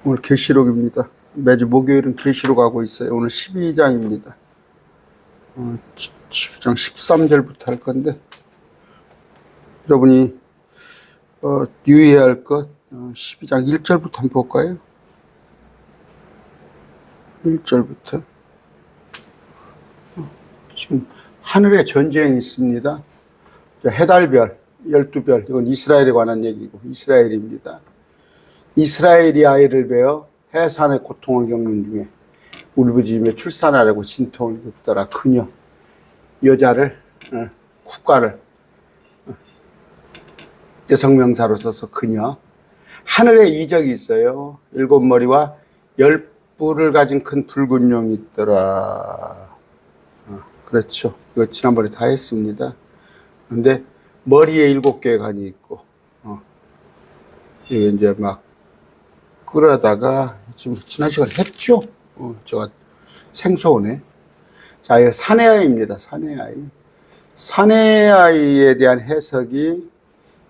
오늘 계시록입니다. 매주 목요일은 계시록 하고 있어요. 오늘 12장입니다. 12장 13절부터 할 건데, 여러분이 유의해야 할 것 12장 1절부터 한번 볼까요? 1절부터. 지금 하늘에 전쟁이 있습니다. 해달별 12별, 이건 이스라엘에 관한 얘기고, 이스라엘입니다. 이스라엘이 아이를 베어 해산의 고통을 겪는 중에 울부짖으며 출산하려고 진통을 겪더라. 그녀, 여자를, 국가를 여성명사로 써서 그녀. 하늘에 이적이 있어요. 7머리와 10뿔을 가진 큰 붉은 용이 있더라. 그렇죠. 이거 지난번에 다 했습니다. 그런데 머리에 7개의 관이 있고, 이게 이제 막 그러다가 지금 지난 시간에 했죠. 저 생소하네. 자, 이거 사내아이입니다. 사내아이. 사내아이에 대한 해석이,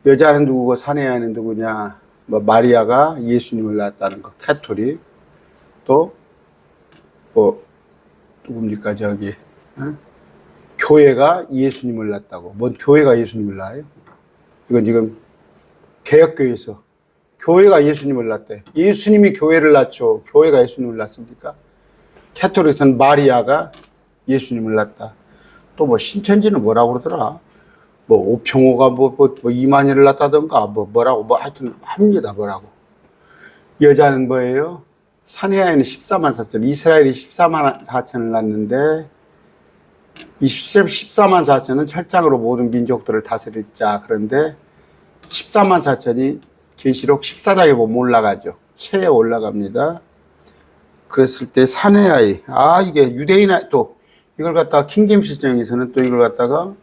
여자는 누구고 사내아이는 누구냐? 뭐 마리아가 예수님을 낳았다는 거, 캐토릭. 또 뭐 누굽니까 저기 교회가 예수님을 낳았다고. 뭔 교회가 예수님을 낳아요? 이건 지금 개혁교회에서 교회가 예수님을 낳대. 예수님이 교회를 낳죠. 교회가 예수님을 낳습니까? 캐토릭에서는 마리아가 예수님을 낳았다. 또 뭐 신천지는 뭐라고 그러더라? 뭐 오평호가 뭐 이만희를 낳았다던가 뭐라고 하여튼 합니다. 뭐라고. 여자는 뭐예요? 사내아이는 14만 4천. 이스라엘이 14만 4천을 낳았는데, 이 14만 4천은 철장으로 모든 민족들을 다스릴 자. 그런데 14만 4천이 계시록 14장에 보면 올라가죠. 체에 올라갑니다. 그랬을 때 사내아이, 이게 유대인, 또 이걸 갖다가 킹제임스 정에서는 또 이걸 갖다가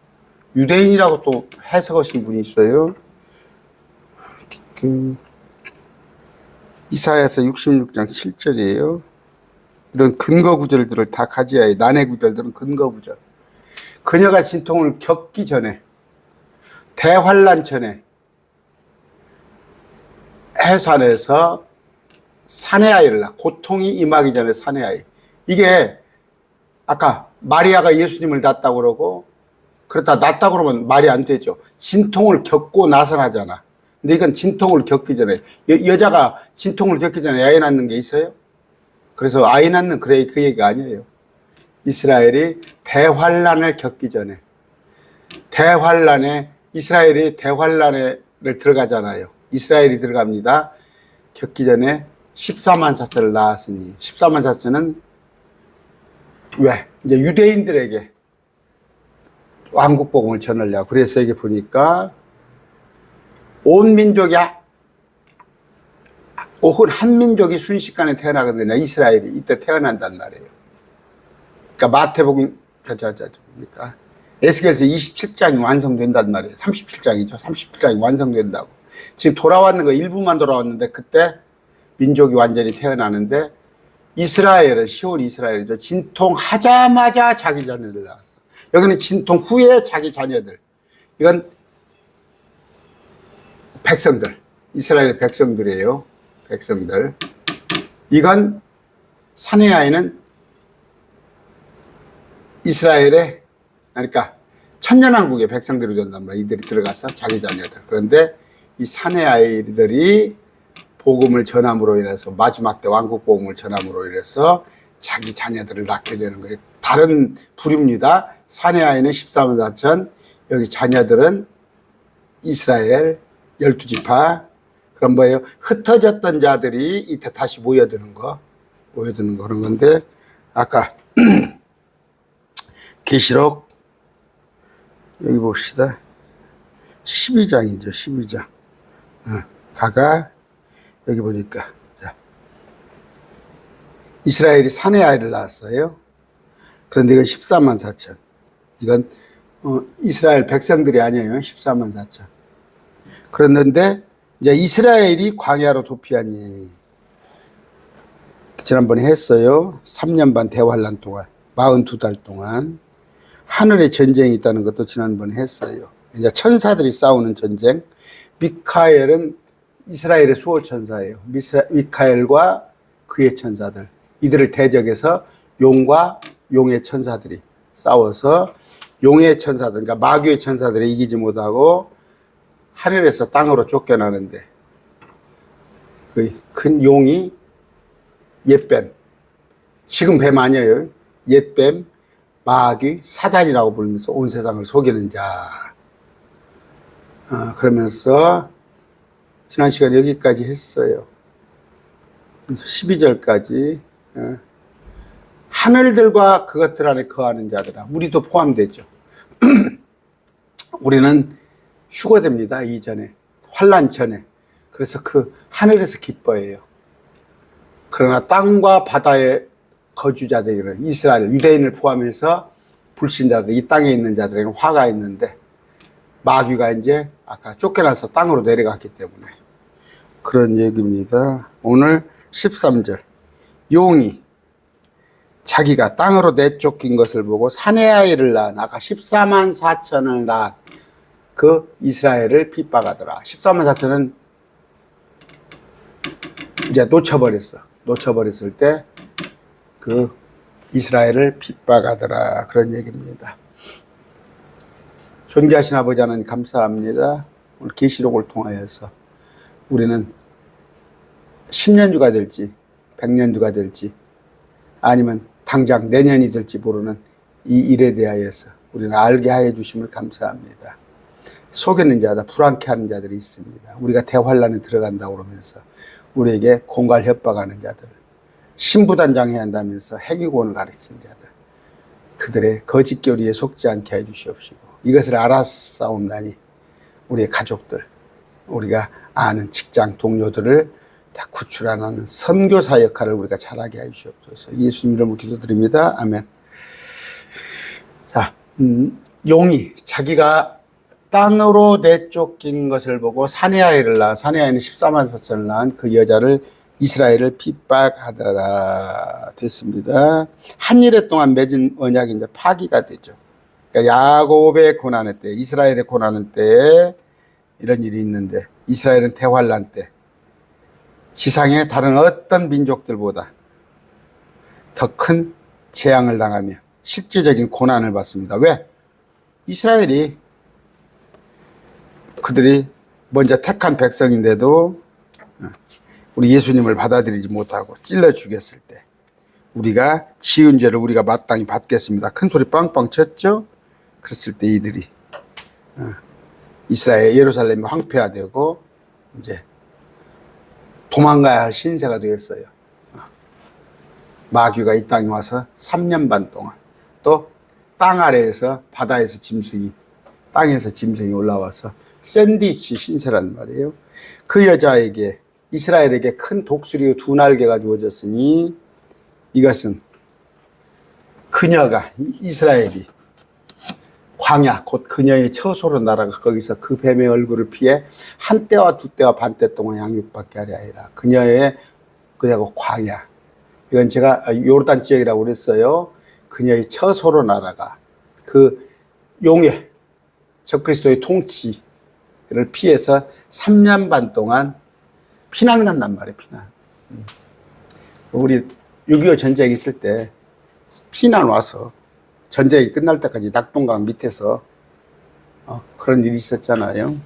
유대인이라고 또 해석하신 분이 있어요. 이사야서 66장 7절이에요. 이런 근거 구절들을 다 가져야 해요. 난해 구절들은 근거 구절. 그녀가 진통을 겪기 전에, 대환란 전에 해산에서 사내아이를 낳아. 고통이 임하기 전에 사내아이. 이게 아까 마리아가 예수님을 낳았다고 그러고, 그렇다 낳았다고 그러면 말이 안 되죠. 진통을 겪고 나서 나잖아. 근데 이건 진통을 겪기 전에, 여자가 진통을 겪기 전에 아이 낳는 게 있어요? 그래서 아이 낳는 그 얘기가 아니에요. 이스라엘이 대환란을 겪기 전에, 이스라엘이 대환란에 들어가잖아요. 이스라엘이 들어갑니다. 겪기 전에 14만 4천을 낳았으니, 14만 4천은 왜? 이제 유대인들에게 왕국복음을 전하려고. 그래서 여기 보니까 온 민족이, 혹은 한 민족이 순식간에 태어나거든요. 이스라엘이 이때 태어난단 말이에요. 그러니까 마태복음, 그러니까 에스겔서 27장이 완성된단 말이에요. 37장이죠. 37장이 완성된다고. 지금 돌아왔는 거 일부만 돌아왔는데, 그때 민족이 완전히 태어나는데, 이스라엘은, 시온 이스라엘이죠. 진통하자마자 자기 자녀들 낳았어. 여기는 진통 후에 자기 자녀들. 이건 백성들. 이스라엘의 백성들이에요. 백성들. 이건 사내아이는 이스라엘의, 그러니까 천년왕국의 백성들이 된단 말이야. 이들이 들어가서 자기 자녀들. 그런데 이 사내아이들이 복음을 전함으로 인해서, 마지막 때 왕국 복음을 전함으로 인해서 자기 자녀들을 낳게 되는 거예요. 다른 부류입니다. 사내아이는 14만 4천, 여기 자녀들은 이스라엘 12지파. 그럼 뭐예요? 흩어졌던 자들이 이때 다시 모여드는 그런 건데, 아까 계시록 여기 봅시다. 12장이죠. 12장. 가가 여기 보니까, 자, 이스라엘이 사내아이를 낳았어요. 그런데 이건 14만 4천. 이건 이스라엘 백성들이 아니에요. 14만 4천. 그랬는데 이제 이스라엘이 광야로 도피하니, 지난번에 했어요. 3년 반 대환란 동안, 42달 동안 하늘에 전쟁이 있다는 것도 지난번에 했어요. 이제 천사들이 싸우는 전쟁. 미카엘은 이스라엘의 수호 천사예요. 미카엘과 그의 천사들. 이들을 대적해서 용과 용의 천사들이 싸워서 용의 천사들, 그러니까 마귀의 천사들이 이기지 못하고 하늘에서 땅으로 쫓겨나는데 그 큰 용이 옛뱀, 지금 뱀 아니에요. 옛뱀, 마귀, 사단이라고 부르면서 온 세상을 속이는 자. 그러면서 지난 시간에 여기까지 했어요. 12절까지. 하늘들과 그것들 안에 거하는 자들아. 우리도 포함되죠. 우리는 휴거됩니다. 이전에. 환란 전에. 그래서 그 하늘에서 기뻐해요. 그러나 땅과 바다의 거주자들은 이스라엘, 유대인을 포함해서 불신자들, 이 땅에 있는 자들에게는 화가 있는데 마귀가 이제 아까 쫓겨나서 땅으로 내려갔기 때문에 그런 얘기입니다. 오늘 13절. 용이 자기가 땅으로 내쫓긴 것을 보고 사내 아이를 낳은 아까 14만 4천을 낳은 그 이스라엘을 핍박하더라. 14만 4천은 이제 놓쳐버렸어. 놓쳐버렸을 때 그 이스라엘을 핍박하더라. 그런 얘기입니다. 존귀하신 아버지 하나님 감사합니다. 오늘 계시록을 통하여서 우리는 10년주가 될지 100년주가 될지 아니면 당장 내년이 될지 모르는 이 일에 대하여서 우리는 알게 하여 주심을 감사합니다. 속이는 자다, 불안케 하는 자들이 있습니다. 우리가 대환란에 들어간다고 그러면서 우리에게 공갈 협박하는 자들, 신부단장해야 한다면서 행위고원을 가르치는 자들, 그들의 거짓 교리에 속지 않게 해 주시옵시고 이것을 알았사옵나니 우리의 가족들, 우리가 아는 직장 동료들을 다 구출하는 선교사 역할을 우리가 잘하게 해 주시옵소서. 예수님 이름으로 기도드립니다. 아멘. 자, 용이 자기가 땅으로 내쫓긴 것을 보고 사내아이를 낳아, 사내아이는 14만 4천을 낳은 그 여자를 이스라엘을 핍박하더라 됐습니다. 한 일해 동안 맺은 언약이 이제 파기가 되죠. 그러니까 야곱의 고난의 때, 이스라엘의 고난의 때 이런 일이 있는데 이스라엘은 대환란 때 지상의 다른 어떤 민족들보다 더 큰 재앙을 당하며 실제적인 고난을 받습니다. 왜? 이스라엘이 그들이 먼저 택한 백성인데도 우리 예수님을 받아들이지 못하고 찔러 죽였을 때 우리가 지은 죄를 우리가 마땅히 받겠습니다. 큰 소리 빵빵 쳤죠? 그랬을 때 이들이 이스라엘 예루살렘이 황폐화되고 이제 도망가야 할 신세가 되었어요. 마귀가 이 땅에 와서 3년 반 동안 또 땅 아래에서 바다에서 짐승이 땅에서 짐승이 올라와서 샌드위치 신세란 말이에요. 그 여자에게 이스라엘에게 큰 독수리의 두 날개가 주어졌으니 이것은 그녀가 이스라엘이 광야 곧 그녀의 처소로 날아가 거기서 그 뱀의 얼굴을 피해 한 때와 두 때와 반 때 동안 양육받게 하려 하리라. 그녀의 그녀가 광야. 이건 제가 요르단 지역이라고 그랬어요. 그녀의 처소로 날아가 그 용의 적그리스도의 통치를 피해서 3년 반 동안 피난 간단 말이에요. 피난. 우리 6.25 전쟁 있을 때 피난 와서 전쟁이 끝날 때까지 낙동강 밑에서 그런 일이 있었잖아요.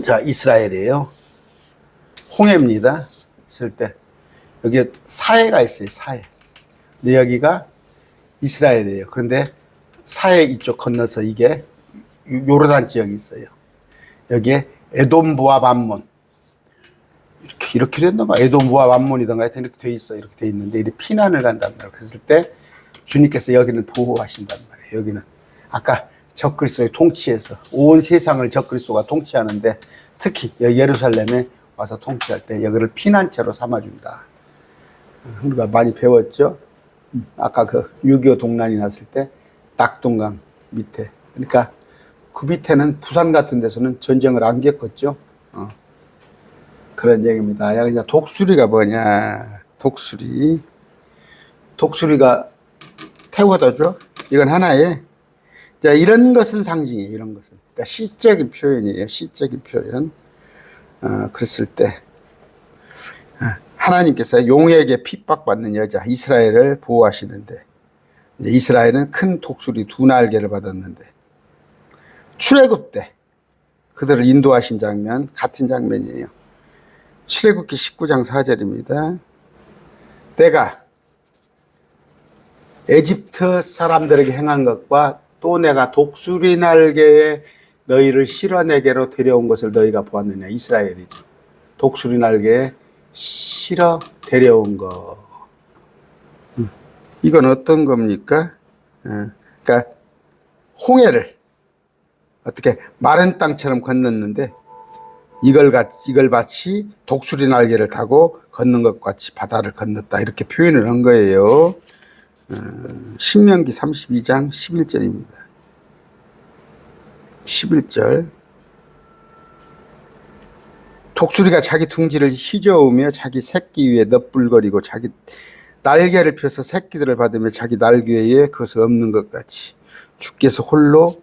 자, 이스라엘이에요. 홍해입니다. 있을 때 여기에 사해가 있어요. 사해. 근데 여기가 이스라엘이에요. 그런데 사해 이쪽 건너서 이게 요르단 지역이 있어요. 여기에 에돔 모압 암몬 이렇게 됐던가 에돔 모압 암몬이던가 하여튼 이렇게 돼 있어. 이렇게 돼 있는데 이렇게 피난을 간단 말이에요. 그랬을 때 주님께서 여기는 보호하신단 말이에요. 여기는 아까 적그리스도의 통치에서 온 세상을 적그리스도가 통치하는데 특히 예루살렘에 와서 통치할 때 여기를 피난처로 삼아준다. 우리가 많이 배웠죠. 아까 그 6.25 동란이 났을 때 낙동강 밑에, 그러니까 그 밑에는 부산 같은 데서는 전쟁을 안 겪었죠. 그런 얘기입니다. 야, 그냥 독수리가 뭐냐? 독수리가 태워다죠. 이건 하나의, 자, 이런 것은 상징이에요. 이런 것은. 그러니까 시적인 표현이에요. 시적인 표현. 그랬을 때 하나님께서 용에게 핍박받는 여자 이스라엘을 보호하시는데, 이제 이스라엘은 큰 독수리 2날개를 받았는데, 출애굽 때 그들을 인도하신 장면, 같은 장면이에요. 출애굽기 19장 4절입니다. 내가 에집트 사람들에게 행한 것과 또 내가 독수리 날개에 너희를 실어 내게로 데려온 것을 너희가 보았느냐. 이스라엘이 독수리 날개에 실어 데려온 거. 이건 어떤 겁니까? 그러니까 홍해를 어떻게 마른 땅처럼 건넜는데 이걸 마치 독수리 날개를 타고 걷는 것 같이 바다를 건넜다, 이렇게 표현을 한 거예요. 신명기 32장 11절입니다. 11절. 독수리가 자기 둥지를 휘저으며 자기 새끼 위에 넛불거리고 자기 날개를 펴서 새끼들을 받으며 자기 날개 위에 그것을 엎는 것 같이 주께서 홀로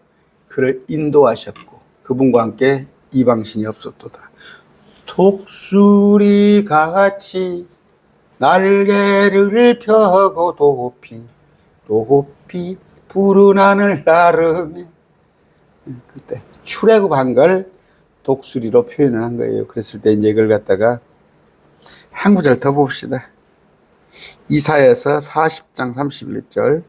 그를 인도하셨고 그분과 함께 이방신이 없었도다. 독수리같이 날개를 펴고 높이 푸른 하늘 나르며, 그때 출애굽한 걸 독수리로 표현을 한 거예요. 그랬을 때 이제 이걸 갖다가 한 구절 더 봅시다. 이사야서 40장 31절.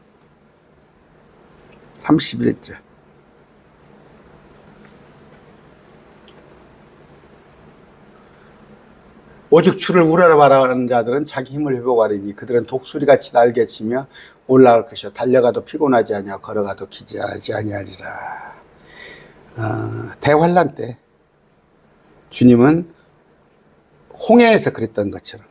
오직 주를 우러러 바라는 자들은 자기 힘을 회복하리니 그들은 독수리같이 날개치며 올라갈 것이요 달려가도 피곤하지 아니하고 걸어가도 기지하지 아니하리라. 대환란 때 주님은 홍해에서 그랬던 것처럼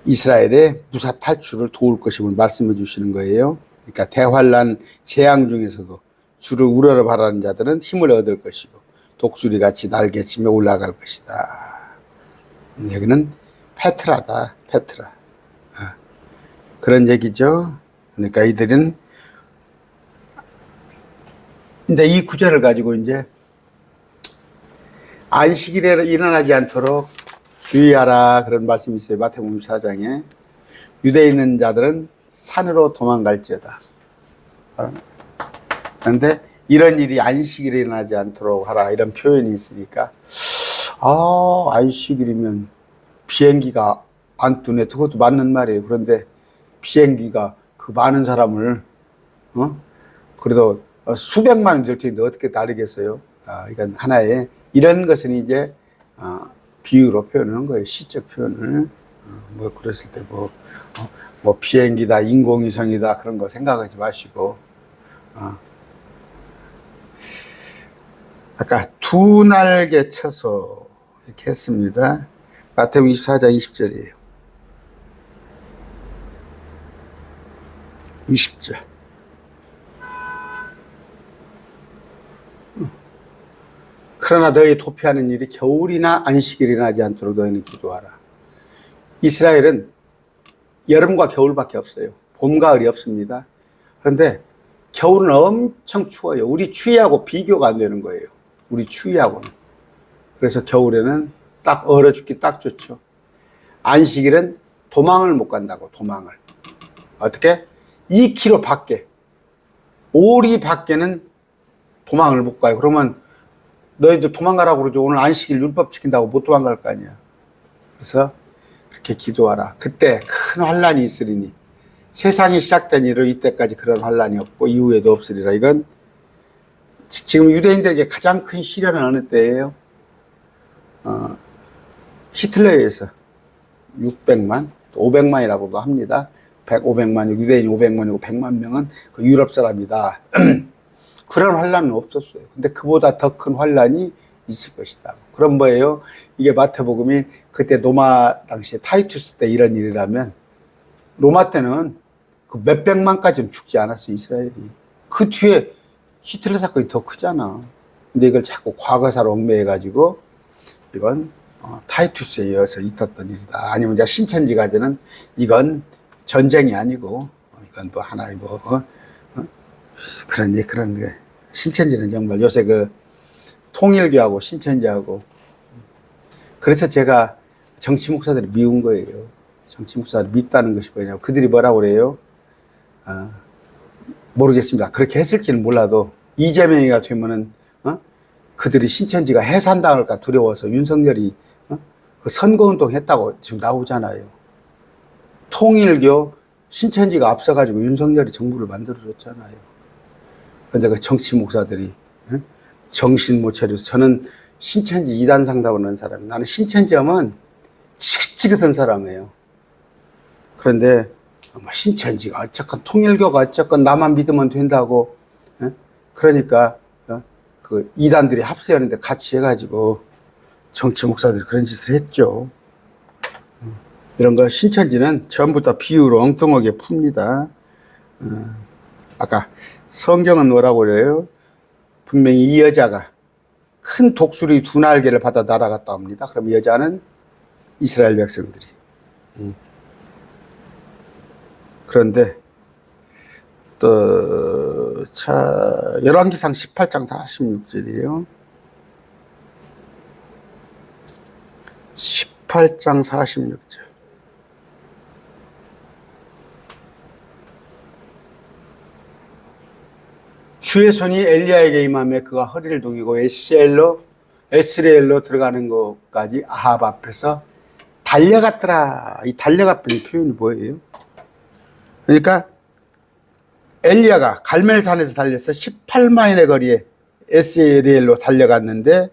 이스라엘의 무사 탈출을 도울 것임을 말씀해 주시는 거예요. 그러니까 대환란 재앙 중에서도 주를 우러러 바라는 자들은 힘을 얻을 것이고 독수리같이 날개치며 올라갈 것이다. 여기는 페트라다, 페트라. 그런 얘기죠. 그러니까 이들은 근데 이 구절을 가지고 이제 안식일에 일어나지 않도록 주의하라, 그런 말씀이 있어요. 마태복음 4장에 유대에 있는 자들은 산으로 도망갈지어다. 그런데 이런 일이 안식일에 일어나지 않도록 하라, 이런 표현이 있으니까 안식일이면 비행기가 안 뜨네. 그것도 맞는 말이에요. 그런데 비행기가 그 많은 사람을 그래도 수백만 원 될 텐데 어떻게 다르겠어요? 이건 하나의, 이런 것은 이제 비유로 표현하는 거예요. 시적 표현을. 뭐 그랬을 때 뭐 비행기다, 인공위성이다, 그런 거 생각하지 마시고 아까 2날개 쳐서 이렇게 했습니다. 마태복음 24장 20절이에요. 20절. 그러나 너희 도피하는 일이 겨울이나 안식일이나 하지 않도록 너희는 기도하라. 이스라엘은 여름과 겨울밖에 없어요. 봄, 가을이 없습니다. 그런데 겨울은 엄청 추워요. 우리 추위하고 비교가 안 되는 거예요. 우리 추위하고는. 그래서 겨울에는 딱 얼어 죽기 딱 좋죠. 안식일은 도망을 못 간다고, 도망을. 어떻게? 2km 밖에, 오리 밖에는 도망을 못 가요. 그러면 너희도 도망가라고 그러죠. 오늘 안식일 율법 지킨다고 못 도망갈 거 아니야. 그래서 그렇게 기도하라. 그때 큰 환란이 있으리니 세상이 시작된 이로 이때까지 그런 환란이 없고 이후에도 없으리라. 이건 지금 유대인들에게 가장 큰 시련은 어느 때예요? 히틀러에 의해서 600만, 500만이라고도 합니다. 500만, 유대인이 500만이고 100만 명은 그 유럽 사람이다. 그런 환란은 없었어요. 근데 그보다 더 큰 환란이 있을 것이다. 그럼 뭐예요? 이게 마태복음이 그때 로마 당시에 타이투스 때 이런 일이라면 로마 때는 그 몇백만까지는 죽지 않았어요, 이스라엘이. 그 뒤에 히틀러 사건이 더 크잖아. 근데 이걸 자꾸 과거사로 얽매여가지고 이건 타이투스에 이어서 있었던 일이다. 아니면 이제 신천지가되는 이건 전쟁이 아니고 이건 뭐 하나의 그런 게. 신천지는 정말 요새 통일교하고 신천지하고. 그래서 제가 정치 목사들이 미운 거예요. 정치 목사들이 밉다는 것이 뭐냐고. 그들이 뭐라고 그래요? 모르겠습니다. 그렇게 했을지는 몰라도 이재명이가 되면은 그들이 신천지가 해산당할까 두려워서 윤석열이 그 선거운동 했다고 지금 나오잖아요. 통일교 신천지가 앞서가지고 윤석열이 정부를 만들어줬잖아요. 그런데 그 정치 목사들이 정신 못 차려서. 저는 신천지 이단 상담하는 사람이에요. 나는 신천지 하면 지긋지긋한 사람이에요. 그런데 신천지가 어쨌건 통일교가 어쨌건 나만 믿으면 된다고. 그러니까 그 이단들이 합세하는데 같이 해가지고 정치 목사들이 그런 짓을 했죠. 이런 거 신천지는 전부 다 비유로 엉뚱하게 풉니다. 아까 성경은 뭐라고 그래요? 분명히 이 여자가 큰 독수리 두 날개를 받아 날아갔다 합니다. 그럼 여자는 이스라엘 백성들이. 그런데 또 열왕기상 18장 46절이에요. 18장 46절. 주의 손이 엘리야에게 임하며 그가 허리를 동이고 에스레엘로 들어가는 것까지 아합 앞에서 달려갔더라. 이 달려갔다는 표현이 뭐예요? 그러니까 엘리야가 갈멜산에서 달려서 18마일의 거리에 에스레엘로 달려갔는데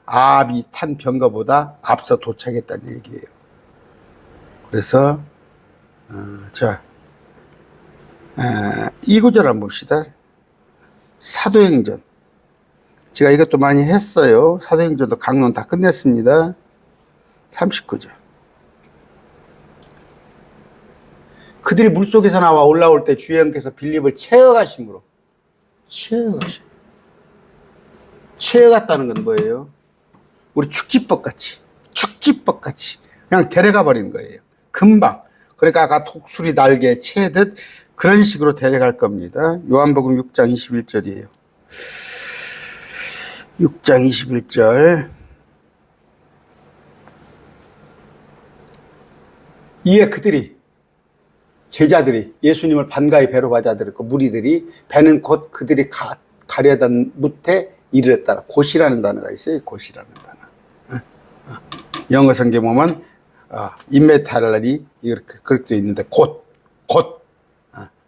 아합이 탄 병거보다 앞서 도착했다는 얘기예요. 그래서 이 구절 한번 봅시다. 사도행전. 제가 이것도 많이 했어요. 사도행전도 강론 다 끝냈습니다. 39절. 그들이 물속에서 나와 올라올 때 주여께서 빌립을 채어가심으로. 채어갔다는 건 뭐예요? 우리 축지법 같이 그냥 데려가 버린 거예요. 금방. 그러니까 아까 독수리 날개 채듯 그런 식으로 데려갈 겁니다. 요한복음 6장 21절이에요. 6장 21절. 이에 그들이, 제자들이 예수님을 반가이 배로 맞아들였고 무리들이 배는 곧 그들이 가려던 무태 이르렀다라. 곧이라는 단어가 있어요. 곧이라는 단어. 영어 성경 보면 임메탈이 이렇게 그렇게 되어 있는데 곧.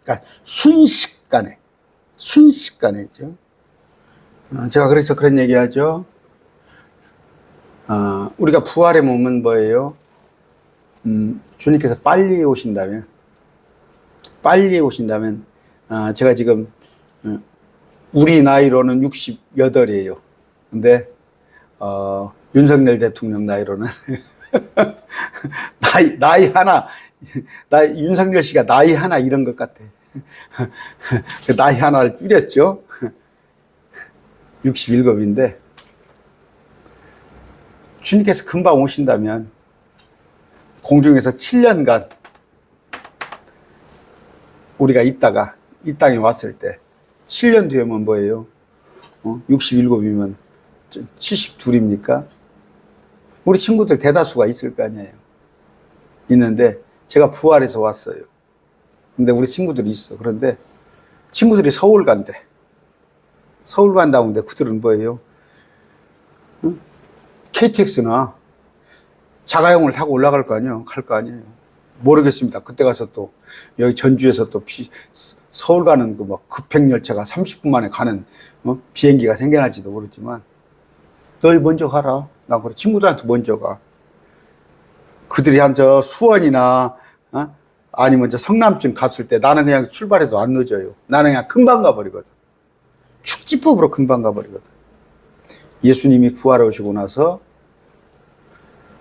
그러니까 순식간에죠. 제가 그래서 그런 얘기하죠. 우리가 부활의 몸은 뭐예요? 주님께서 빨리 오신다면 제가 지금 우리 나이로는 68이에요. 근데 윤석열 대통령 나이로는 나이 하나, 윤석열 씨가 나이 하나 이런 것 같아. 나이 하나를 줄였죠. 67인데 주님께서 금방 오신다면 공중에서 7년간 우리가 있다가 이 땅에 왔을 때 7년 뒤에면 뭐예요? 67이면 72입니까? 우리 친구들 대다수가 있을 거 아니에요. 있는데 제가 부활해서 왔어요. 근데 우리 친구들이 있어. 그런데 친구들이 서울 간대. 서울 간다는데 그들은 뭐예요? KTX나 자가용을 타고 올라갈 거 아니에요? 갈 거 아니에요? 모르겠습니다. 그때 가서 또 여기 전주에서 또 서울 가는 그 막 급행열차가 30분 만에 가는 비행기가 생겨날지도 모르지만 너희 먼저 가라. 나 그래. 친구들한테 먼저 가. 그들이 한 저 수원이나 아니면 저 성남쯤 갔을 때 나는 그냥 출발해도 안 늦어요. 나는 그냥 금방 가버리거든. 축지법으로 금방 가버리거든. 예수님이 부활해 오시고 나서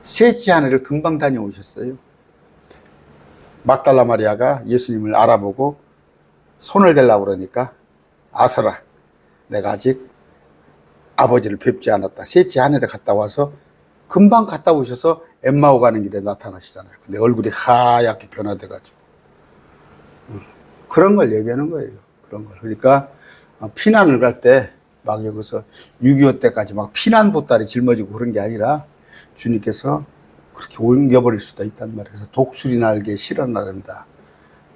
셋째 하늘을 금방 다녀오셨어요. 막달라 마리아가 예수님을 알아보고 손을 대려고 그러니까 아서라, 내가 아직 아버지를 뵙지 않았다. 셋째 하늘에 갔다 와서 금방 갔다 오셔서 엠마오 가는 길에 나타나시잖아요. 근데 얼굴이 하얗게 변화돼가지고 그런 걸 얘기하는 거예요. 그런 걸. 그러니까 피난을 갈 때 막 여기서 6.25 때까지 막 피난 보따리 짊어지고 그런 게 아니라 주님께서 그렇게 옮겨버릴 수도 있단 말이에요. 그래서 독수리 날개에 실어 나른다.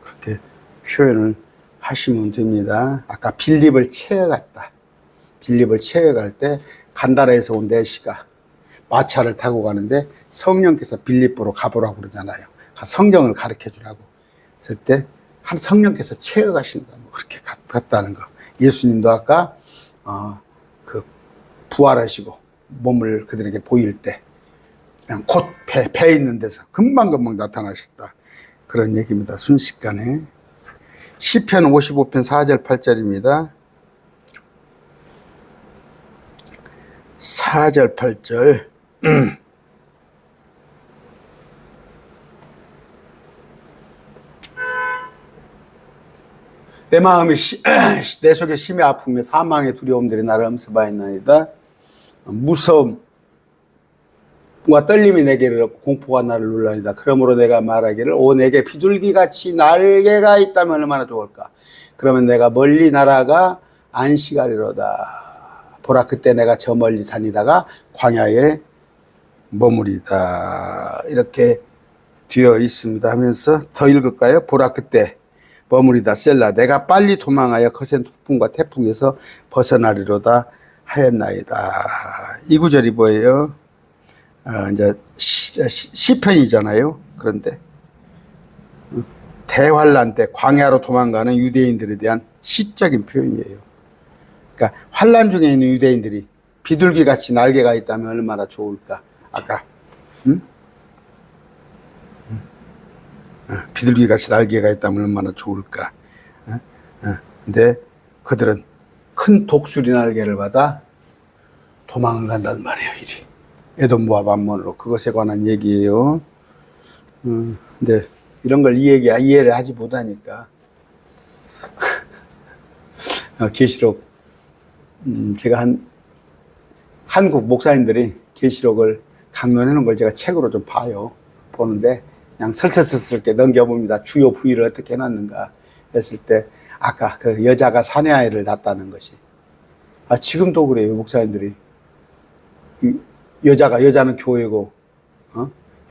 그렇게 표현을 하시면 됩니다. 아까 빌립을 채워갔다. 빌립을 채워갈 때 간다라에서 온 내시가 마차를 타고 가는데 성령께서 빌립보로 가보라고 그러잖아요. 성경을 가르쳐 주라고 했을 때 한 성령께서 채워가신다. 그렇게 갔다는 거. 예수님도 아까 그 부활하시고 몸을 그들에게 보일 때 그냥 곧 배 있는 데서 금방금방 나타나셨다. 그런 얘기입니다. 순식간에. 시편 55편 4절 8절입니다. 4절 8절 내 마음이 내 속에 심히 아프며 사망의 두려움들이 나를 엄습하였나이다. 무서움과 떨림이 내게 이르렀고 공포가 나를 눌러니다. 그러므로 내가 말하기를 오 내게 비둘기같이 날개가 있다면 얼마나 좋을까. 그러면 내가 멀리 날아가 안식하리로다. 보라 그때 내가 저 멀리 다니다가 광야에 머무리다. 이렇게 되어 있습니다 하면서 더 읽을까요? 보라 그때 머무리다 셀라 내가 빨리 도망하여 거센 폭풍과 태풍에서 벗어나리로다 하였나이다. 이 구절이 뭐예요? 이제 시편이잖아요. 그런데 대환란 때 광야로 도망가는 유대인들에 대한 시적인 표현이에요. 그러니까 환란 중에 있는 유대인들이 비둘기같이 날개가 있다면 얼마나 좋을까. 아까 비둘기같이 날개가 있다면 얼마나 좋을까. 근데 그들은 큰 독수리 날개를 받아 도망을 간단 말이에요. 이리 에돔 모압 암몬으로. 그것에 관한 얘기예요. 근데 이런 걸 이해를 하지 못하니까 계시록 제가 한국 목사님들이 계시록을 강론해 놓은 걸 제가 책으로 좀 보는데 그냥 설설설설게 넘겨봅니다. 주요 부위를 어떻게 해놨는가 했을 때 아까 그 여자가 사내 아이를 낳았다는 것이 지금도 그래요. 목사님들이 여자는 교회고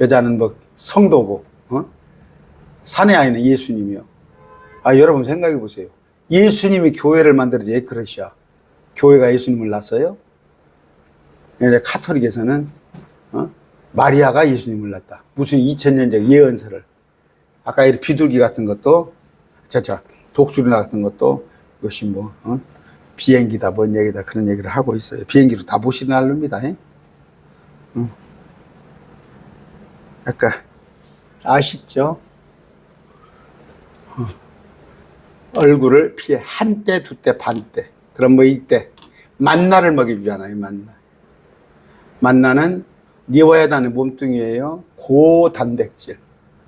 여자는 뭐 성도고 사내 아이는 예수님이요. 여러분 생각해 보세요. 예수님이 교회를 만들어지 에크레시아 교회가 예수님을 낳았어요. 카톨릭에서는 마리아가 예수님을 낳았다. 무슨 2000년 전 예언서를. 아까 이 비둘기 같은 것도, 독수리 같은 것도, 이것이 비행기다, 뭔 얘기다, 그런 얘기를 하고 있어요. 비행기로 다 보시는 알릅니다. 아까, 아시죠? 얼굴을 피해 한 때, 두 때, 반 때. 그럼 이때, 만나를 먹여주잖아요, 만나는 니워야단의 몸뚱이에요. 고단백질.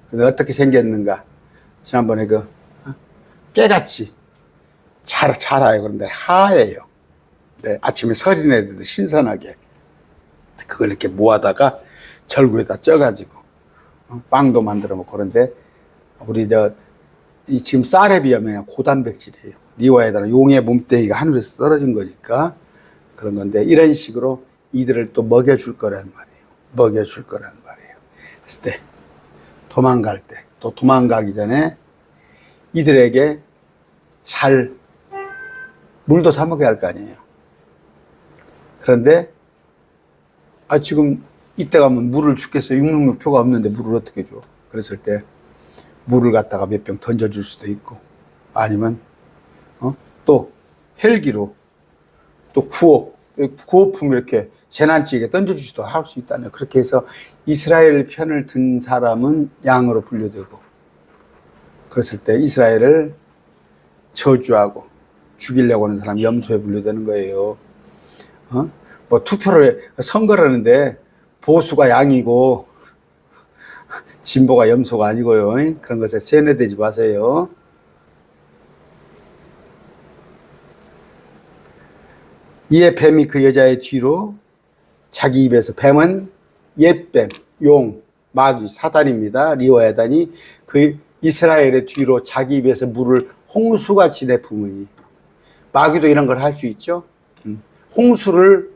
근데 어떻게 생겼는가? 지난번에 깨같이 자라요. 그런데 하얘요. 네, 아침에 설이 내리듯 신선하게. 그걸 이렇게 모아다가 절구에다 쪄가지고 빵도 만들어 먹고 그런데 우리 지금 쌀에 비하면 고단백질이에요. 니워야단은 용의 몸뚱이가 하늘에서 떨어진 거니까 그런 건데 이런 식으로 이들을 또 먹여줄 거란 말이에요. 그랬을 때 도망갈 때 또 도망가기 전에 이들에게 잘 물도 사 먹여야 할 거 아니에요. 그런데 지금 이때 가면 물을 주겠어요. 666표가 없는데 물을 어떻게 줘? 그랬을 때 물을 갖다가 몇 병 던져줄 수도 있고 아니면 또 헬기로 또 구호품 이렇게 재난지에게 던져주지도 할 수 있다네요. 그렇게 해서 이스라엘 편을 든 사람은 양으로 분류되고 그랬을 때 이스라엘을 저주하고 죽이려고 하는 사람 염소에 분류되는 거예요. 투표를 선거를 하는데 보수가 양이고 진보가 염소가 아니고요. 그런 것에 세뇌되지 마세요. 이에 뱀이 그 여자의 뒤로 자기 입에서 뱀은 옛뱀, 용, 마귀, 사단입니다. 리워야단이 그 이스라엘의 뒤로 자기 입에서 물을 홍수같이 내뿜으니 마귀도 이런 걸 할 수 있죠. 홍수를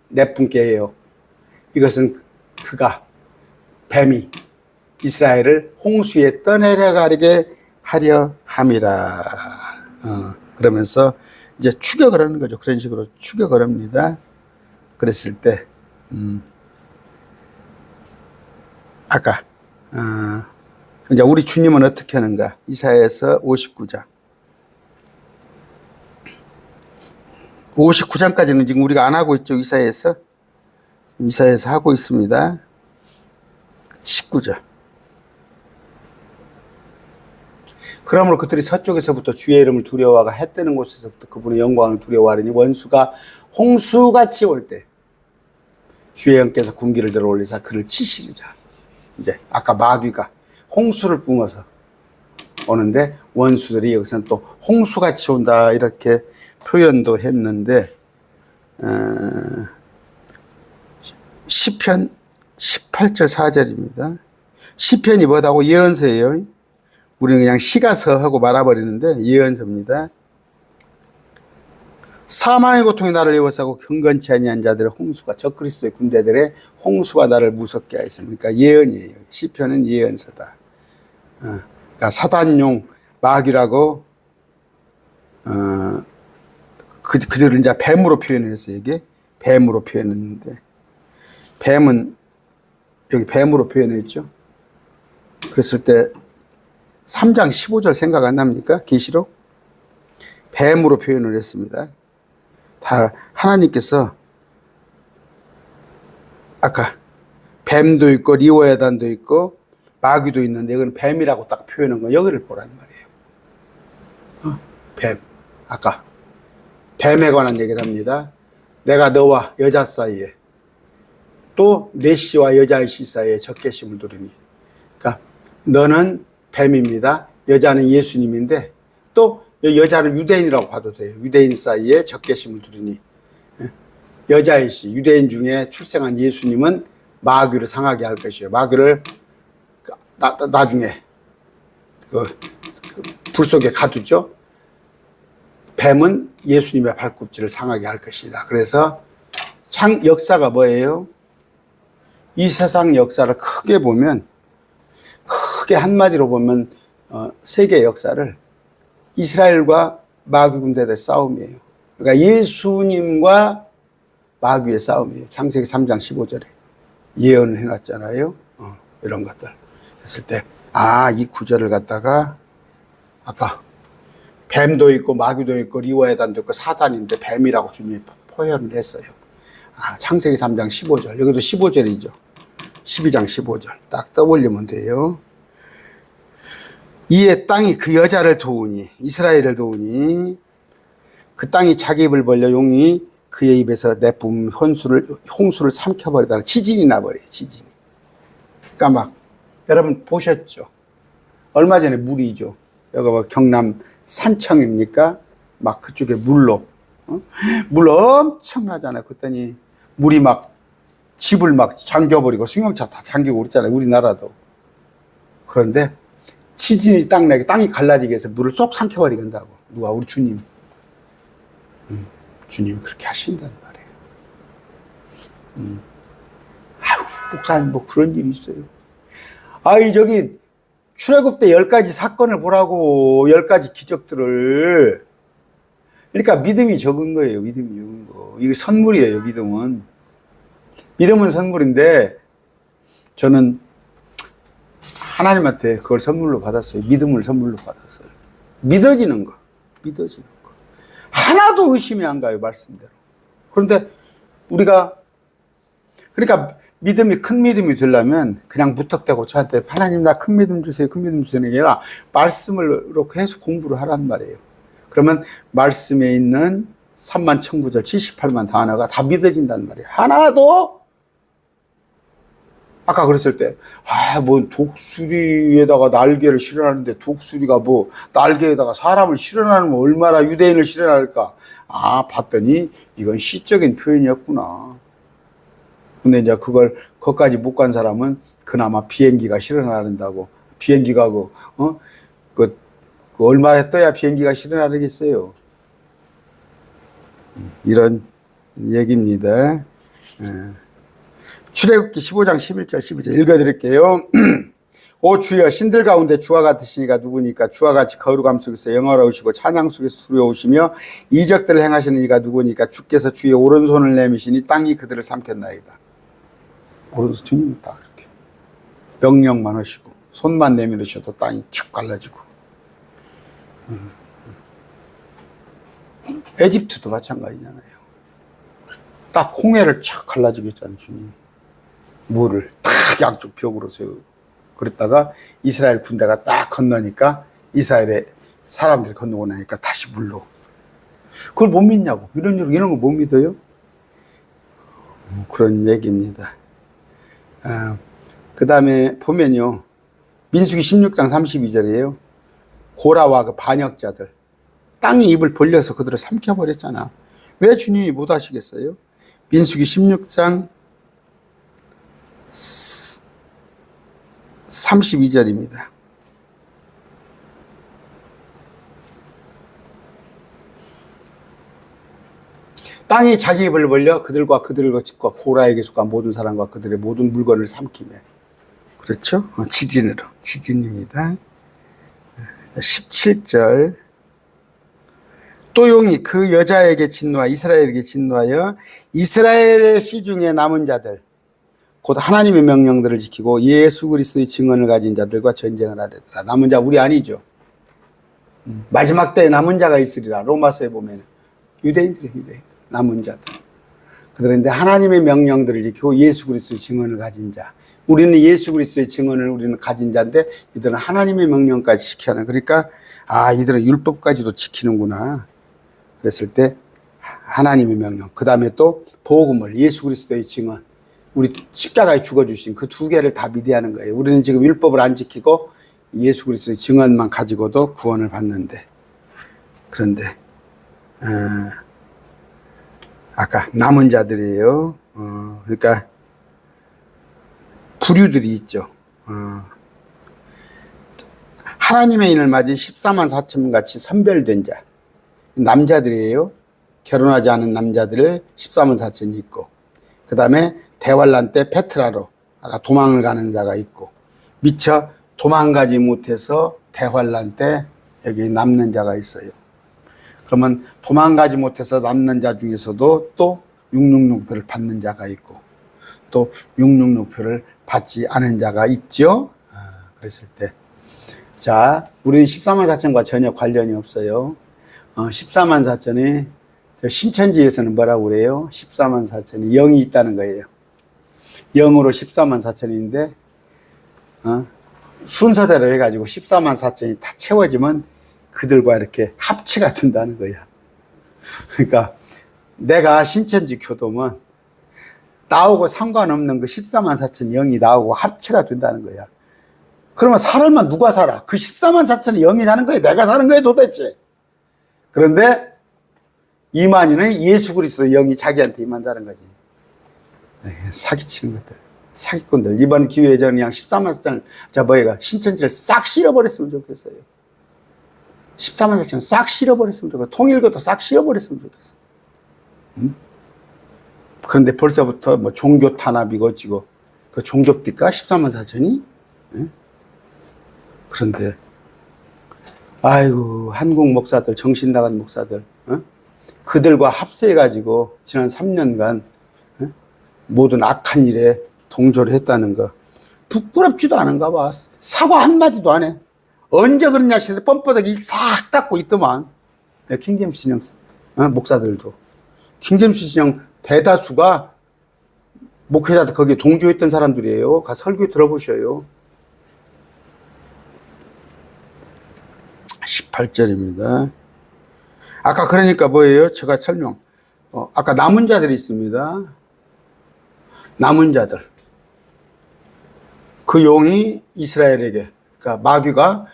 내뿜게 해요. 이것은 그가 뱀이 이스라엘을 홍수에 떠내려가게 하려 함이라. 그러면서 이제 추격을 하는 거죠. 그런 식으로 추격을 합니다. 그랬을 때 아까 이제 우리 주님은 어떻게 하는가? 이사야에서 59장까지는 지금 우리가 안 하고 있죠. 이사야에서 하고 있습니다. 19절. 그러므로 그들이 서쪽에서부터 주의 이름을 두려워하고 해 뜨는 곳에서부터 그분의 영광을 두려워하리니 원수가 홍수같이 올 때 주의 영께서 군기를 들어 올리사 그를 치시리라. 이제 아까 마귀가 홍수를 뿜어서 오는데 원수들이 여기서는 또 홍수같이 온다 이렇게 표현도 했는데 시편 18절 4절입니다. 시편이 뭐다고? 예언서예요. 우리는 그냥 시가서 하고 말아버리는데 예언서입니다. 사망의 고통이 나를 에워싸고 경건치 아니한 자들의 홍수가 적그리스도의 군대들의 홍수가 나를 무섭게 하였습니까? 예언이에요. 시편은 예언서다. 그러니까 사단용 마귀라고 그들을 이제 뱀으로 표현했어요. 이게 뱀으로 표현했는데 뱀은 여기 뱀으로 표현했죠. 그랬을 때 3장 15절 생각 안 납니까? 계시록 뱀으로 표현을 했습니다. 다 하나님께서 아까 뱀도 있고 리워야단도 있고 마귀도 있는데 이건 뱀이라고 딱 표현한 거 여기를 보라는 말이에요. 뱀. 아까 뱀에 관한 얘기를 합니다. 내가 너와 여자 사이에 또 내 씨와 여자의 씨 사이에 적개심을 두리니. 그러니까 너는 뱀입니다. 여자는 예수님인데 또 여자를 유대인이라고 봐도 돼요. 유대인 사이에 적개심을 두리니. 여자의 씨, 유대인 중에 출생한 예수님은 마귀를 상하게 할 것이에요. 마귀를 나중에 불 속에 가두죠. 뱀은 예수님의 발꿈치를 상하게 할 것이다. 그래서 역사가 뭐예요? 이 세상 역사를 크게 보면, 크게 한마디로 보면 세계 역사를 이스라엘과 마귀 군대의 싸움이에요. 그러니까 예수님과 마귀의 싸움이에요. 창세기 3장 15절에 예언을 해놨잖아요. 이런 것들 했을 때, 이 구절을 갖다가 아까 뱀도 있고 마귀도 있고 리워야단도 있고 사단인데 뱀이라고 주님이 표현을 했어요. 창세기 3장 15절. 여기도 15절이죠. 12장 15절. 딱 떠올리면 돼요. 이에 땅이 그 여자를 도우니, 이스라엘을 도우니, 그 땅이 자기 입을 벌려 용이 그의 입에서 내뿜 홍수를 삼켜버리다가 지진이 나버려요. 지진이. 그러니까 막 여러분 보셨죠? 얼마 전에 물이죠. 여기 뭐 경남 산청입니까? 막 그쪽에 물로 물 엄청나잖아요. 그랬더니 물이 막 집을 막 잠겨버리고 승용차 다 잠기고 그랬잖아요. 우리나라도. 그런데 지진이 딱 나게 땅이 갈라지게 해서 물을 쏙 삼켜버리게 한다고. 누가? 우리 주님. 주님이 그렇게 하신단 말이에요. 목사님 뭐 그런 일이 있어요. 저기 출애굽 때 10가지 사건을 보라고. 10가지 기적들을. 그러니까 믿음이 적은 거예요. 믿음이 적은 거. 이게 선물이에요. 믿음은 선물인데 저는 하나님한테 그걸 선물로 받았어요. 믿음을 선물로 받았어요. 믿어지는 거. 하나도 의심이 안 가요. 말씀대로. 그런데 우리가 그러니까 믿음이 큰 믿음이 되려면 그냥 무턱대고 저한테 하나님 나 큰 믿음 주세요. 큰 믿음 주세요. 게 아니라 말씀을 이렇게 해서 공부를 하란 말이에요. 그러면 말씀에 있는 3만 천구절 78만 단어가 다 믿어진단 말이에요. 하나도 아까 그랬을 때 뭐 독수리에다가 날개를 실어놨는데 독수리가 뭐 날개에다가 사람을 실어나면 얼마나 유대인을 실어날까. 봤더니 이건 시적인 표현이었구나. 근데 이제 그것까지 못 간 사람은 그나마 비행기가 실어나른다고. 비행기가 얼마에 떠야 비행기가 실어나르겠어요. 이런 얘기입니다. 출애굽기 15장 11절 12절 읽어드릴게요. 오 주여 신들 가운데 주와 같으시니가 누구니까 주와 같이 거룩함 속에서 영화로우시고 찬양 속에서 두려우시며 이적들을 행하시는 이가 누구니까 주께서 주의 오른손을 내미시니 땅이 그들을 삼켰나이다. 오른손 주님 딱 이렇게 명령만 하시고 손만 내밀으셔도 땅이 축 갈라지고. 에집트도 마찬가지잖아요. 딱 홍해를 착 갈라지게 했잖아요, 주님. 물을 딱 양쪽 벽으로 세우고. 그랬다가 이스라엘 군대가 딱 건너니까 이스라엘의 사람들이 건너고 나니까 다시 물로. 그걸 못 믿냐고. 이런 거 못 믿어요? 그런 얘기입니다. 그 다음에 보면요. 민수기 16장 32절이에요. 고라와 그 반역자들. 땅이 입을 벌려서 그들을 삼켜버렸잖아. 왜 주님이 못 하시겠어요? 민수기 16장 32절입니다. 땅이 자기 입을 벌려 그들과 그들을 거치고 고라에게 속한 모든 사람과 그들의 모든 물건을 삼키며. 그렇죠? 지진입니다. 17절. 또 용이 그 여자에게 진노하 이스라엘에게 진노하여 이스라엘의 시중에 남은 자들 곧 하나님의 명령들을 지키고 예수 그리스도의 증언을 가진 자들과 전쟁을 하려더라. 남은 자 우리 아니죠. 마지막 때에 남은 자가 있으리라. 로마서에 보면 유대인들 남은 자들. 그런데 하나님의 명령들을 지키고 예수 그리스도의 증언을 가진 자. 우리는 예수 그리스도의 증언을 우리는 가진 자인데 이들은 하나님의 명령까지 지켜야 하는. 그러니까 이들은 율법까지도 지키는구나. 그랬을 때 하나님의 명령. 그 다음에 또 복음을 예수 그리스도의 증언. 우리 십자가에 죽어주신 그 두 개를 다 믿어야 하는 거예요. 우리는 지금 율법을 안 지키고 예수 그리스도의 증언만 가지고도 구원을 받는데. 그런데 아까 남은 자들이에요. 그러니까 부류들이 있죠. 하나님의 인을 맞은 14만 4천 같이 선별된 자. 남자들이에요. 결혼하지 않은 남자들을 14만 4천이 있고, 그 다음에 대환란 때 페트라로 아까 도망을 가는 자가 있고, 미처 도망가지 못해서 대환란 때 여기 남는 자가 있어요. 그러면 도망가지 못해서 남는 자 중에서도 또 666표를 받는 자가 있고, 또 666표를 받지 않은 자가 있죠. 그랬을 때, 자, 우리는 14만 4천과 전혀 관련이 없어요. 14만 4천이 신천지에서는 뭐라고 그래요? 14만 4천이 0이 있다는 거예요. 0으로 14만 4천인데 순서대로 해가지고 14만 4천이 다 채워지면 그들과 이렇게 합체가 된다는 거야. 그러니까 내가 신천지 교도면 나오고 상관없는 그 14만 4천 0이 나오고 합체가 된다는 거야. 그러면 살면 누가 살아? 그 14만 4천이 0이 사는 거야? 내가 사는 거야 도대체? 그런데 이만희는 예수 그리스도 영이 자기한테 임한다는 거지. 사기치는 것들, 사기꾼들. 이번 기회에 저는 그냥 14만 4천을 신천지를 싹 실어버렸으면 좋겠어요. 14만 4천을 싹 실어버렸으면 좋겠어. 통일교도 싹 실어버렸으면 좋겠어. 그런데 벌써부터 뭐 종교 탄압이고 어찌고 그 종교입니까? 14만 4천이? 그런데 아이고 한국 목사들, 정신 나간 목사들, 그들과 합세해가지고 지난 3년간 모든 악한 일에 동조를 했다는 거 부끄럽지도 않은가 봐. 사과 한마디도 안 해. 언제 그러냐 싶어서 뻔뻔하게 싹 닦고 있더만. 킹제임스 진영 목사들도. 킹제임스 진영 대다수가 목회자들 거기에 동조했던 사람들이에요. 가서 설교 들어보셔요. 18절입니다. 아까 그러니까 뭐예요? 제가 설명. 아까 남은 자들이 있습니다. 남은 자들. 그 용이 이스라엘에게, 그러니까 마귀가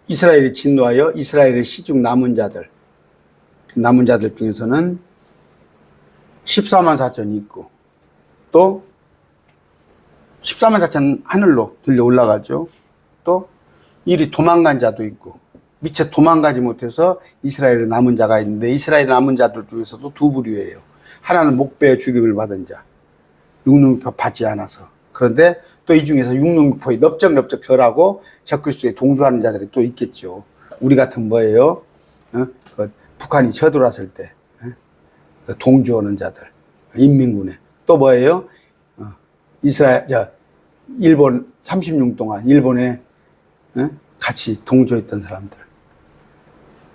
이스라엘에 진노하여 이스라엘의 시중 남은 자들. 남은 자들 중에서는 14만 4천이 있고, 또 14만 4천 하늘로 들려 올라가죠. 또 이리 도망간 자도 있고, 미처 도망가지 못해서 이스라엘에 남은 자가 있는데 이스라엘에 남은 자들 중에서도 두 부류예요. 하나는 목배의 죽임을 받은 자, 육lum격파 받지 않아서. 그런데 또 이 중에서 육lum격파에 넓적넓적 절하고 적그리스도에 동조하는 자들이 또 있겠죠. 우리 같은 뭐예요? 북한이 쳐들어왔을 때 동조하는 자들, 인민군에. 또 뭐예요? 일본 36년 동안 일본에 같이 동조했던 사람들.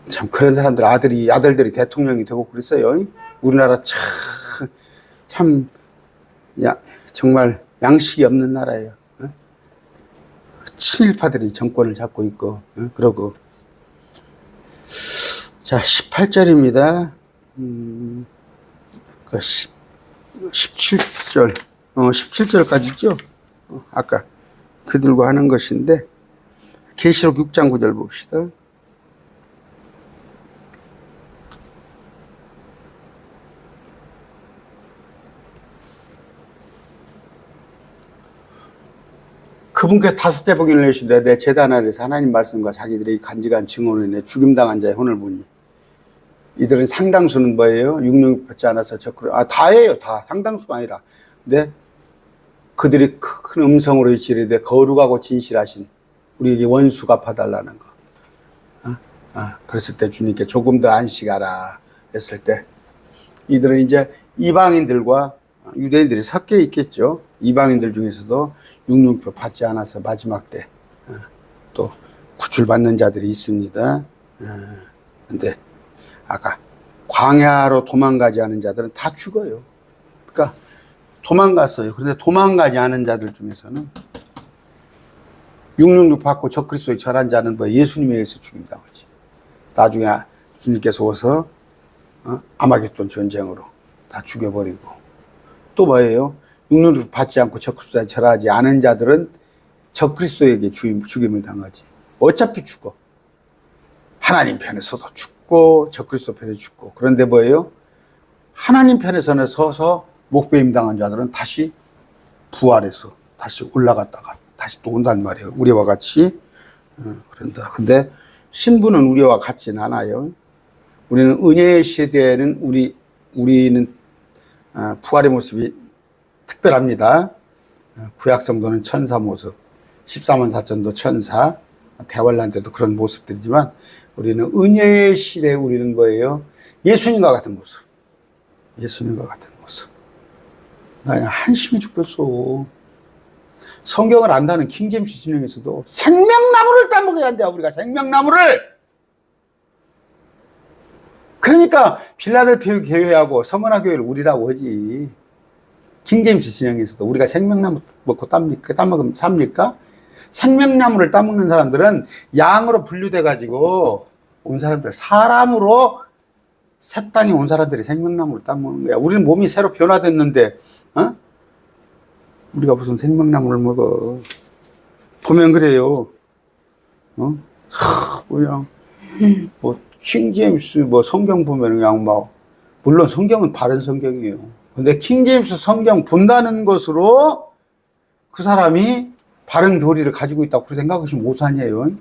참 그런 사람들 아들들이 대통령이 되고 그랬어요. 우리나라 참 정말 양식이 없는 나라예요. 친일파들이 정권을 잡고 있고 그러고. 자, 18절입니다. 17절 17절까지죠. 아까 그들과 하는 것인데 계시록 6장 9절 봅시다. 그분께서 다섯째 복인을 내시되 내 제단 아래에서 하나님 말씀과 자기들의 간직한 증언으로 인해 죽임당한 자의 혼을 보니 이들은 상당수는 뭐예요? 육lum을 받지 않아서 다예요. 다. 상당수가 아니라. 근데 그들이 큰 음성으로 지르되 거룩하고 진실하신 우리에게 원수 갚아달라는 거. 그랬을 때 주님께 조금 더 안식하라 했을 때 이들은 이제 이방인들과 유대인들이 섞여 있겠죠. 이방인들 중에서도 육lum표 받지 않아서 마지막 때 또 구출받는 자들이 있습니다. 근데 아까 광야로 도망가지 않은 자들은 다 죽어요. 그러니까 도망갔어요. 그런데 도망가지 않은 자들 중에서는 육lum표 받고 적그리스도에 절한 자는 뭐 예수님에 의해서 죽임당하지. 나중에 주님께서 오서 아마겟돈 전쟁으로 다 죽여버리고. 또 뭐예요? 육lum표 받지 않고 적그리스도에 절하지 않은 자들은 적그리스도에게 죽임을 당하지. 어차피 죽어. 하나님 편에서도 죽고 적그리스도 편에 죽고. 그런데 뭐예요? 하나님 편에서는 서서 목배임 당한 자들은 다시 부활해서 다시 올라갔다가 다시 또 온단 말이에요. 우리와 같이. 그런다. 근데 신부는 우리와 같지는 않아요. 우리는 은혜의 시대에는 우리는 부활의 모습이 특별합니다. 구약 성도는 천사 모습, 14만 4천도 천사, 대환란 때도 그런 모습들이지만 우리는 은혜의 시대에 우리는 뭐예요? 예수님과 같은 모습. 예수님과 같은 모습. 나 그냥 한심히 죽겠어. 성경을 안다는 킹제임스 진영에서도 생명나무를 따먹어야 한다. 우리가 생명나무를. 그러니까 빌라델피아 교회하고 서머나 교회를 우리라고 하지. 킹제임스 진영에서도 우리가 생명나무 먹고 따먹으면 삽니까? 생명나무를 따먹는 사람들은 양으로 분류돼 가지고 온 사람들, 사람으로 새 땅에 온 사람들이 생명나무를 따먹는 거야. 우리는 몸이 새로 변화됐는데 우리가 무슨 생명나무를 먹어. 보면 그래요. 뭐야. 킹제임스 성경 보면 그냥 물론 성경은 바른 성경이에요. 근데 킹제임스 성경 본다는 것으로 그 사람이 바른 교리를 가지고 있다고 그렇게 생각하시면 오산이에요.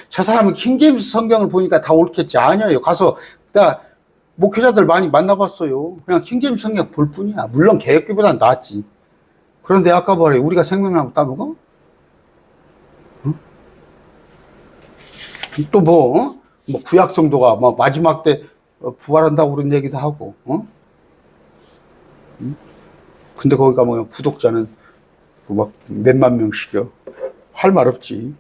저 사람은 킹제임스 성경을 보니까 다 옳겠지. 아니에요. 가서 나 목회자들 많이 만나봤어요. 그냥 킹제임스 성경 볼 뿐이야. 물론 개혁교보다는 낫지. 그런데 아까 말해 우리가 생명나무 따먹어? 또 구약 성도가 마지막 때 부활한다고 그런 얘기도 하고. 근데 거기 가면 구독자는 몇만 명씩이요. 할 말 없지.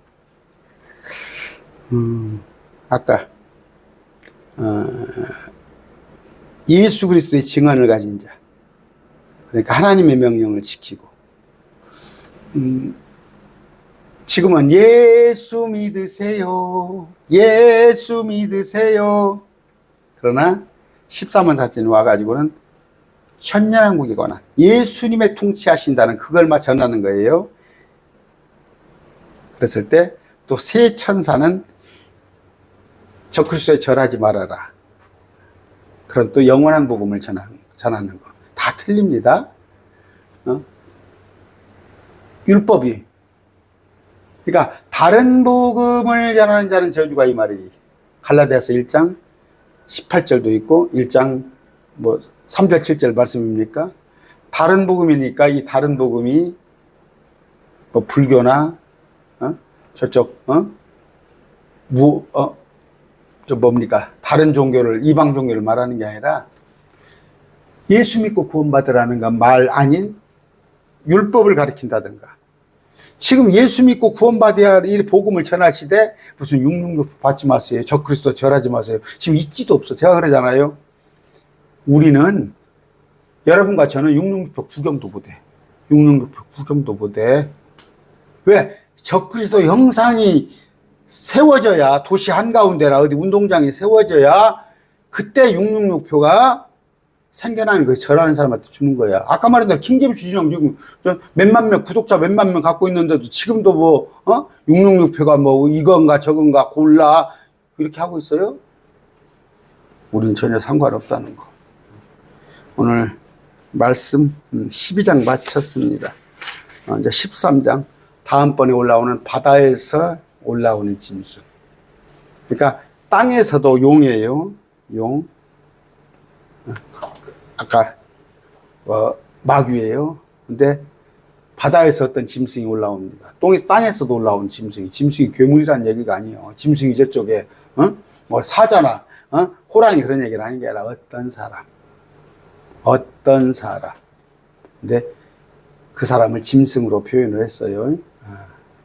아까 예수 그리스도의 증언을 가진 자, 그러니까 하나님의 명령을 지키고, 지금은 예수 믿으세요. 예수 믿으세요. 그러나 14만 4천이 와가지고는 천년왕국에 관한 예수님의 통치하신다는 그걸 전하는 거예요. 그랬을 때 또 새 천사는 적그리스도에 절하지 말아라. 그런 또 영원한 복음을 전하는 거. 다 틀립니다. 율법이. 그러니까 다른 복음을 전하는 자는 저주가 이 말이니. 갈라디아서 1장 18절도 있고 1장 뭐 3절 7절 말씀입니까? 다른 복음이니까 이 다른 복음이 뭐 불교나 저쪽 저 뭡니까? 다른 종교를 이방 종교를 말하는 게 아니라 예수 믿고 구원받으라는 말 아닌 율법을 가르친다든가. 지금 예수 믿고 구원받아야 할 이 복음을 전할 시대 무슨 666 받지 마세요. 적그리스도 절하지 마세요. 지금 있지도 없어. 제가 그러잖아요. 우리는 여러분과 저는 666 구경도 못해. 666 구경도 못해. 왜? 적그리스도 형상이 세워져야 도시 한가운데나 어디 운동장이 세워져야 그때 666표가 생겨나는 거예요. 절하는 사람한테 주는 거야. 아까 말했던 킹제임스 진영 지금 몇만 명, 구독자 몇만 명 갖고 있는데도 지금도 뭐, 666표가 뭐 이건가 저건가 골라 이렇게 하고 있어요? 우리는 전혀 상관없다는 거. 오늘 말씀 12장 마쳤습니다. 이제 13장. 다음번에 올라오는 바다에서 올라오는 짐승. 그러니까 땅에서도 용이에요. 용. 아까 마귀예요. 근데 바다에서 어떤 짐승이 올라옵니다. 땅에서도 올라온 짐승이. 짐승이 괴물이라는 얘기가 아니에요. 짐승이 저쪽에 뭐 사자나 호랑이 그런 얘기를 하는 게 아니라 어떤 사람. 근데 그 사람을 짐승으로 표현을 했어요.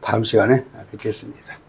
다음 시간에 뵙겠습니다.